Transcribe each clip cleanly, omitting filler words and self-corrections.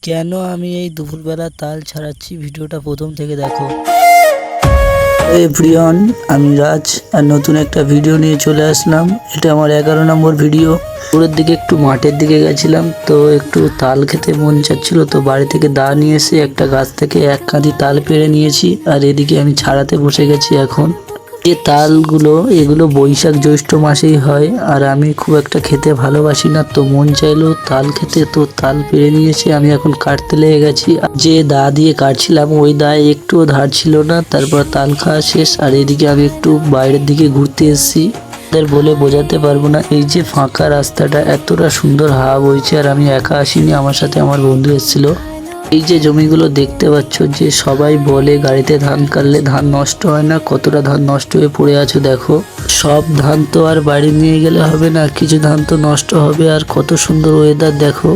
কেন আমি এই দুপুরবেলা তাল ছাড়াচ্ছি, ভিডিওটা প্রথম থেকে দেখো। এভরিওয়ান, আমি রাজ আর নতুন একটা ভিডিও নিয়ে চলে আসলাম। এটা আমার 11 নম্বর ভিডিও। দুপুরের দিকে একটু মাঠের দিকে গেছিলাম, তো একটু তাল খেতে মন চাচ্ছিল, তো বাড়ি থেকে দা নিয়ে এসে একটা গাছ থেকে এক কাঁদি তাল পেড়ে নিয়েছি। আর এদিকে আমি ছাড়াতে বসে গেছি এখন। যে তালগুলো এগুলো বৈশাখ জ্যৈষ্ঠ মাসেই হয়, আর আমি খুব একটা খেতে ভালোবাসি না, তো মন চাইলো তাল খেতে, তো তাল পেড়ে নিয়েছি। আমি এখন কাটতে লেগে গেছি। যে দা দিয়ে কাটছিলাম ওই দায় একটুও ধার ছিল না। তারপর তাল খাওয়া শেষ, আর এদিকে আমি একটু বাইরের দিকে ঘুরতে এসেছি। বলে বোঝাতে পারবো না, এই যে ফাঁকা রাস্তাটা, এতটা সুন্দর হাওয়া বইছে। আর আমি একা আসিনি, আমার সাথে আমার বন্ধু এসেছিল। এই যে জমিগুলো দেখতে পাচ্ছ, যে সবাই বলে গাড়িতে ধান কাটলে ধান নষ্ট হয় না, কতটা ধান নষ্ট হয়ে পড়ে আছে দেখো। সব ধান তো আর বাড়ি নিয়ে গেলে হবে না, কিছু ধান তো নষ্ট হবে। আর কত সুন্দর ওয়েদার দেখো।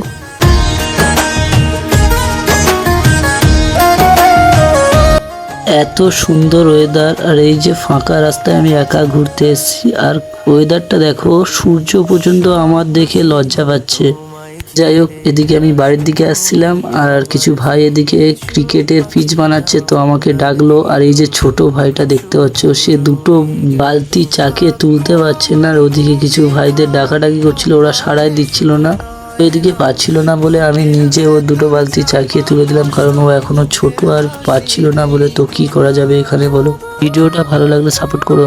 এত সুন্দর ওয়েদার, আর এই যে ফাঁকা রাস্তায় আমি একা ঘুরতে এসেছি। আর ওয়েদারটা দেখো, সূর্য পর্যন্ত আমার দেখে লজ্জা পাচ্ছে। যাই হোক, এদিকে আমি বাড়ির দিকে আসছিলাম, আর কিছু ভাই এদিকে ক্রিকেটের পিচ বানাচ্ছে, তো আমাকে ডাকলো। আর এই যে ছোট ভাইটা দেখতে পাচ্ছ, সে দুটো বালতি চাকে তুলতে পারছে না, আর ওদিকে কিছু ভাইদের ডাকাডাকি করছিল, ওরা সাড়াই দিচ্ছিল না। এদিকে পাচ্ছিল না বলে আমি নিজে ও দুটো বালতি চাকিয়ে তুলে দিলাম, কারণ ও এখনো ছোট আর পাচ্ছিল না বলে। তো কি করা যাবে এখানে বলো। ভিডিওটা ভালো লাগলে সাপোর্ট করো।